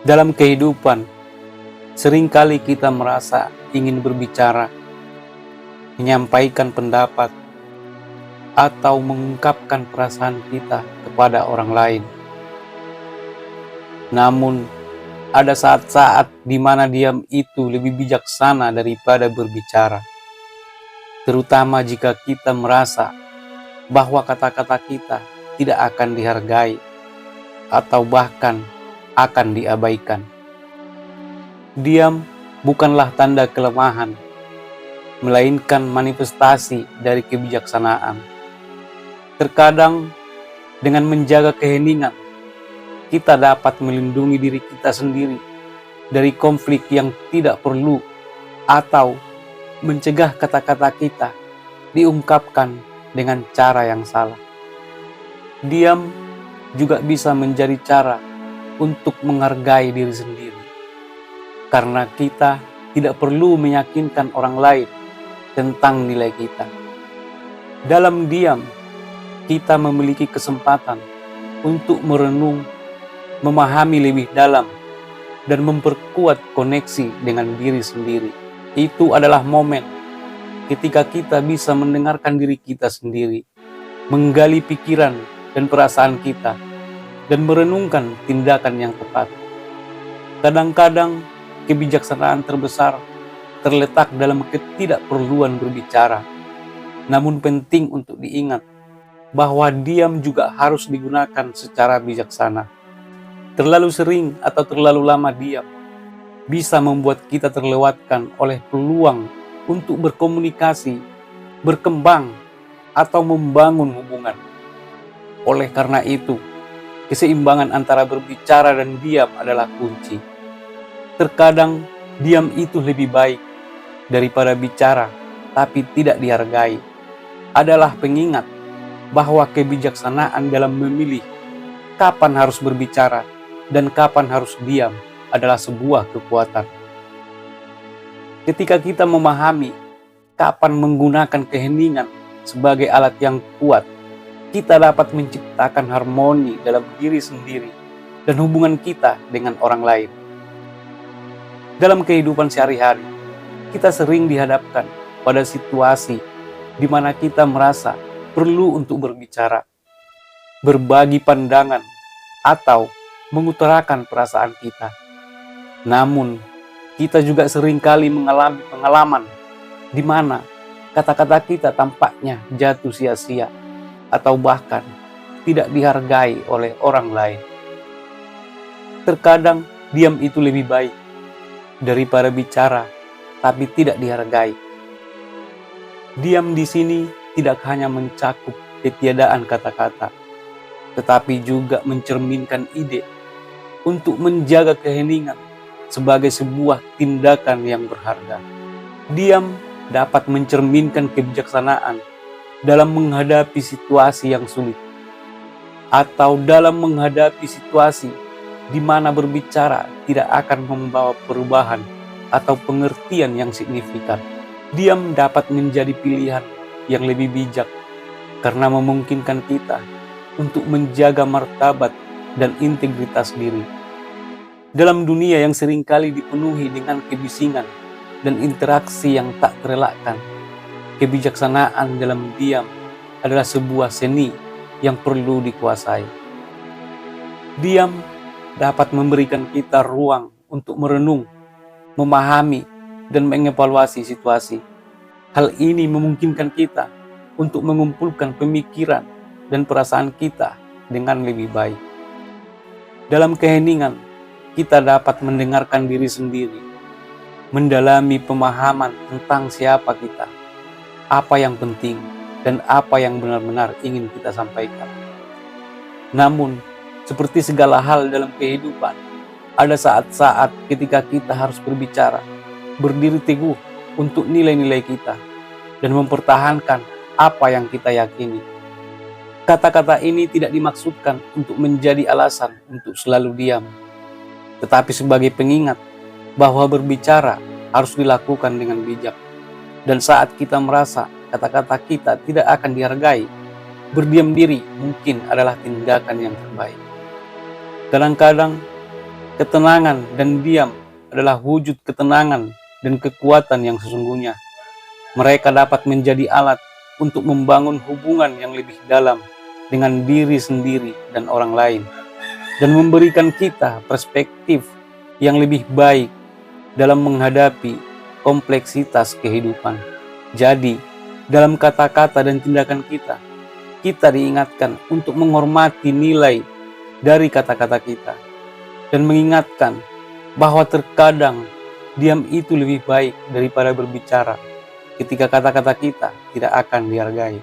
Dalam kehidupan, seringkali kita merasa ingin berbicara, menyampaikan pendapat, atau mengungkapkan perasaan kita kepada orang lain. Namun, ada saat-saat di mana diam itu lebih bijaksana daripada berbicara, terutama jika kita merasa bahwa kata-kata kita tidak akan dihargai atau bahkan akan diabaikan. Diam bukanlah tanda kelemahan, melainkan manifestasi dari kebijaksanaan. Terkadang, dengan menjaga keheningan, kita dapat melindungi diri kita sendiri dari konflik yang tidak perlu atau mencegah kata-kata kita diungkapkan dengan cara yang salah. Diam juga bisa menjadi cara untuk menghargai diri sendiri, karena kita tidak perlu meyakinkan orang lain tentang nilai kita. Dalam diam, kita memiliki kesempatan untuk merenung, memahami lebih dalam, dan memperkuat koneksi dengan diri sendiri. Itu adalah momen ketika kita bisa mendengarkan diri kita sendiri, menggali pikiran dan perasaan kita, dan merenungkan tindakan yang tepat. Kadang-kadang, kebijaksanaan terbesar terletak dalam ketidakperluan berbicara. Namun penting untuk diingat bahwa diam juga harus digunakan secara bijaksana. Terlalu sering atau terlalu lama diam bisa membuat kita terlewatkan oleh peluang untuk berkomunikasi, berkembang, atau membangun hubungan. Oleh karena itu, keseimbangan antara berbicara dan diam adalah kunci. Terkadang, diam itu lebih baik daripada bicara, tapi tidak dihargai. Adalah pengingat bahwa kebijaksanaan dalam memilih kapan harus berbicara dan kapan harus diam adalah sebuah kekuatan. Ketika kita memahami kapan menggunakan keheningan sebagai alat yang kuat, kita dapat menciptakan harmoni dalam diri sendiri dan hubungan kita dengan orang lain. Dalam kehidupan sehari-hari, kita sering dihadapkan pada situasi di mana kita merasa perlu untuk berbicara, berbagi pandangan, atau mengutarakan perasaan kita. Namun, kita juga seringkali mengalami pengalaman di mana kata-kata kita tampaknya jatuh sia-sia atau bahkan tidak dihargai oleh orang lain. Terkadang, diam itu lebih baik daripada bicara, tapi tidak dihargai. Diam di sini tidak hanya mencakup ketiadaan kata-kata, tetapi juga mencerminkan ide untuk menjaga keheningan sebagai sebuah tindakan yang berharga. Diam dapat mencerminkan kebijaksanaan dalam menghadapi situasi yang sulit, atau dalam menghadapi situasi di mana berbicara tidak akan membawa perubahan atau pengertian yang signifikan. Diam dapat menjadi pilihan yang lebih bijak karena memungkinkan kita untuk menjaga martabat dan integritas diri. Dalam dunia yang seringkali dipenuhi dengan kebisingan dan interaksi yang tak terelakkan, kebijaksanaan dalam diam adalah sebuah seni yang perlu dikuasai. Diam dapat memberikan kita ruang untuk merenung, memahami, dan mengevaluasi situasi. Hal ini memungkinkan kita untuk mengumpulkan pemikiran dan perasaan kita dengan lebih baik. Dalam keheningan, kita dapat mendengarkan diri sendiri, mendalami pemahaman tentang siapa kita, apa yang penting, dan apa yang benar-benar ingin kita sampaikan. Namun, seperti segala hal dalam kehidupan, ada saat-saat ketika kita harus berbicara, berdiri teguh untuk nilai-nilai kita, dan mempertahankan apa yang kita yakini. Kata-kata ini tidak dimaksudkan untuk menjadi alasan untuk selalu diam, tetapi sebagai pengingat bahwa berbicara harus dilakukan dengan bijak. Dan saat kita merasa kata-kata kita tidak akan dihargai, berdiam diri mungkin adalah tindakan yang terbaik. Kadang-kadang Ketenangan dan diam adalah wujud ketenangan dan kekuatan yang sesungguhnya. Mereka dapat menjadi alat untuk membangun hubungan yang lebih dalam dengan diri sendiri dan orang lain, dan memberikan kita perspektif yang lebih baik dalam menghadapi kompleksitas kehidupan. Jadi, dalam kata-kata dan tindakan kita diingatkan untuk menghormati nilai dari kata-kata kita, dan mengingatkan bahwa terkadang diam itu lebih baik daripada berbicara ketika kata-kata kita tidak akan dihargai.